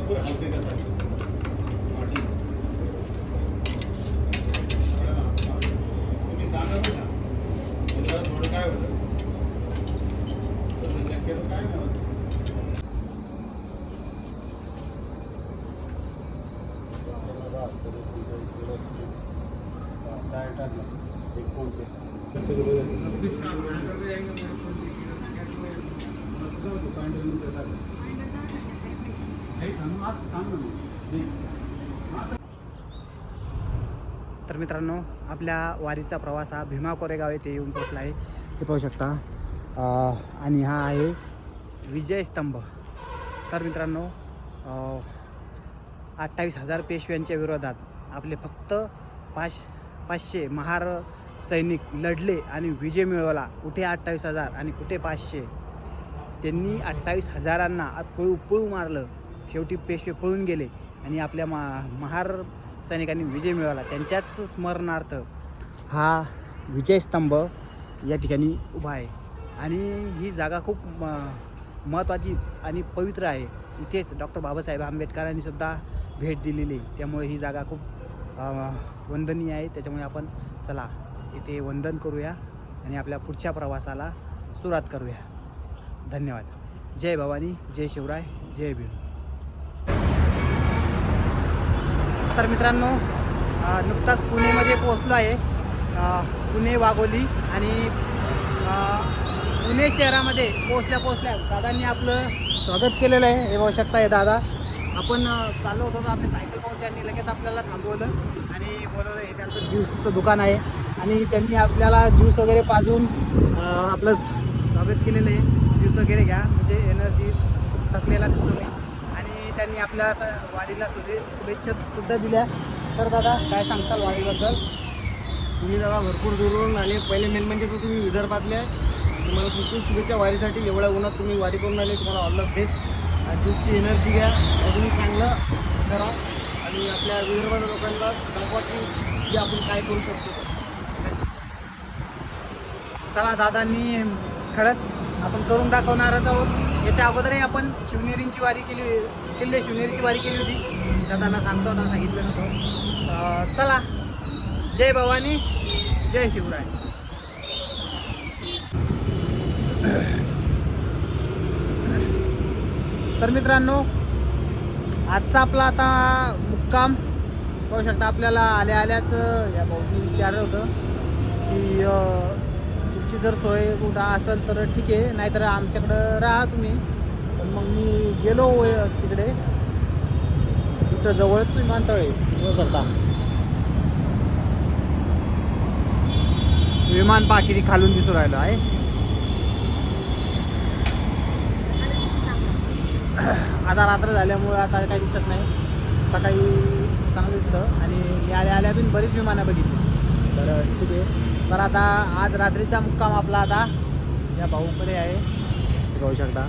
भरपूर हलते का साहेब तुम्ही सांगा बघा त्याला थोडं काय होतं तसं शक्यतो काय नाही होत. काय टाकलं एक फोन पे तर मित्रांनो, आपल्या वारीचा प्रवास हा भीमा कोरेगाव येथे येऊन पोहोचला आहे, हे पाहू शकता. आणि हा आहे विजयस्तंभ. तर मित्रांनो, 28,000 पेशव्यांच्या विरोधात आपले फक्त 500 महार सैनिक लढले आणि विजय मिळवला. कुठे 28,000 आणि कुठे 500. त्यांनी 28,000रांना पळू मारलं. शेवटी पेशवे पळून गेले आणि आपल्या महार सैनिकांनी विजय मिळवला. त्यांच्याच स्मरणार्थ हा विजयस्तंभ या ठिकाणी उभा आहे. आणि ही जागा खूप महत्त्वाची आणि पवित्र आहे. इथेच डॉक्टर बाबासाहेब आंबेडकरांनी सुद्धा भेट दिलेली. त्यामुळे ही जागा खूप वंदनीय आहे. त्याच्यामुळे आपण चला इथे वंदन करूया आणि आपल्या पुढच्या प्रवासाला सुरुवात करूया. धन्यवाद. जय भवानी, जय शिवराय, जय भीम. तर मित्रांनो, नुकताच पुणेमध्ये पोहोचलो आहे. पुणे वाघोली आणि पुणे शहरामध्ये पोहोचल्या दादांनी आपलं स्वागत केलेलं आहे. हे बघू शकता आहे दादा. आपण चाललो होतो तर आपली सायकल पाहून त्यांनी लगेच आपल्याला थांबवलं आणि बोलवलं. हे त्यांचं ज्यूसचं दुकान आहे आणि त्यांनी आपल्याला ज्यूस वगैरे पाजून आपलं स्वागत केलेलं आहे. ज्यूस वगैरे घ्या, म्हणजे एनर्जी थकलेला दिसतो नाही. आणि त्यांनी आपल्या वारीला शुभेच्छा सुद्धा दिल्या. तर दादा काय सांगताल वारीबद्दल? तुम्ही दादा भरपूर दूरवरून आले. पहिले मेन म्हणजे तो तुम्ही विदर्भातले आहे. तुम्हाला खूप खूप शुभेच्छा वारीसाठी. एवढ्या उन्हात तुम्ही वारी करून आले. तुम्हाला ऑल द बेस्ट. तुमची एनर्जी घ्या, अजून चांगलं करा आणि आपल्या विदर्भाच्या लोकांना दाखवा की आपण काय करू शकतो. चला, दादांनी खरंच आपण करून दाखवणारच आहोत. याच्या अगोदरही आपण शिवनेरीची वारी केली शिवनेरीची वारी केली होती. दादांना सांगतो सांगितलं नव्हतं. चला, जय भवानी, जय शिवराय. तर मित्रांनो, आजचा आपला आता मुक्काम पाहू शकता. आपल्याला आल्याच या भाऊनी विचारलं होतं की तुमची जर सोय कुठं असेल तर ठीक आहे, नाहीतर आमच्याकडं राहा तुम्ही. पण मग मी गेलो तिकडे. तिथं जवळच विमानतळ आहे करता. विमान पाकिरी खालून दिसून राहिलं आहे. आता रात्र झाल्यामुळं आता काही दिसत नाही. सकाळी चांगलं दिसतं आणि मी आल्या पण बरीच विमानं बघितली. तर ठीक आहे. तर आता आज रात्रीचा मुक्काम आपला आता या भाऊकडे आहे, पाहू शकता.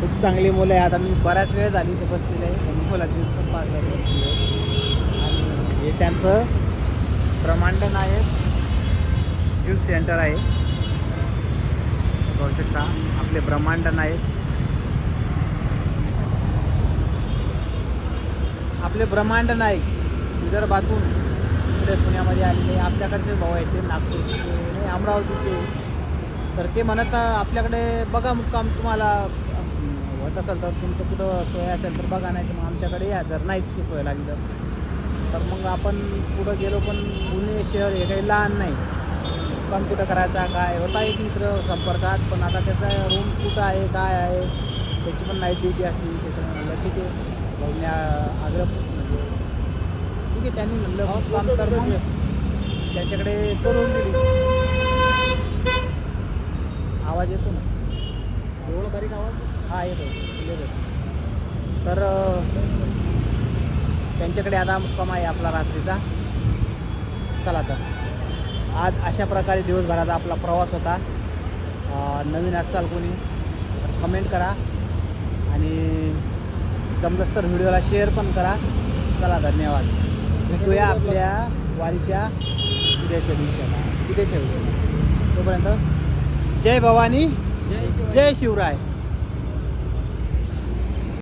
खूप चांगली मुलं आहे. आता मी बऱ्याच वेळ झाली ते बसलेले आहे. मुलाची पण पाच आणि हे त्यांचं ब्रह्मांड नायक युथ सेंटर आहे, पाहू शकता. आपले ब्रह्मांड नायक, आपले ब्रह्मांड नायक विदर्भातून इकडे पुण्यामध्ये आलेले आपल्याकडचेच भाऊ आहेत. ते नागपूरचे नाही, अमरावतीचे. तर ते म्हणत आपल्याकडे बघा मुक्काम तुम्हाला होत असेल तर, तुमचं कुठं सोय असेल तर बघा, नाही तर मग आमच्याकडे या. जर नाहीच की सोय लागली तर मग आपण पुढं गेलो. पण पुणे शहर हे काही लहान नाही. मुक्काम कुठं करायचा काय होता एक मित्र संपर्कात, पण आता त्याचा रूम कुठं आहे काय आहे त्याची पण नाईट ड्युटी असते. त्याच्यामुळे ठीक आहे भाऊने आग्रह म्हणजे ठीक आहे. त्यांनी म्हणलं मुक्काम तर मग त्यांच्याकडे करून दिली. आवाज येतो ना एवढं बारीक आवाज? हा येतो. तर त्यांच्याकडे आता मुक्काम आहे आपला रात्रीचा. चला, तर आज अशा प्रकारे दिवसभराचा आपला प्रवास होता. नवीन असाल कोणी तर कमेंट करा आणि जमलंच तर व्हिडिओला शेअर पण करा. चला, धन्यवाद. भेटूया आपल्या वारीच्या उद्याच्या व्हिडिओ. तोपर्यंत जय भवानी, जय शिवराय.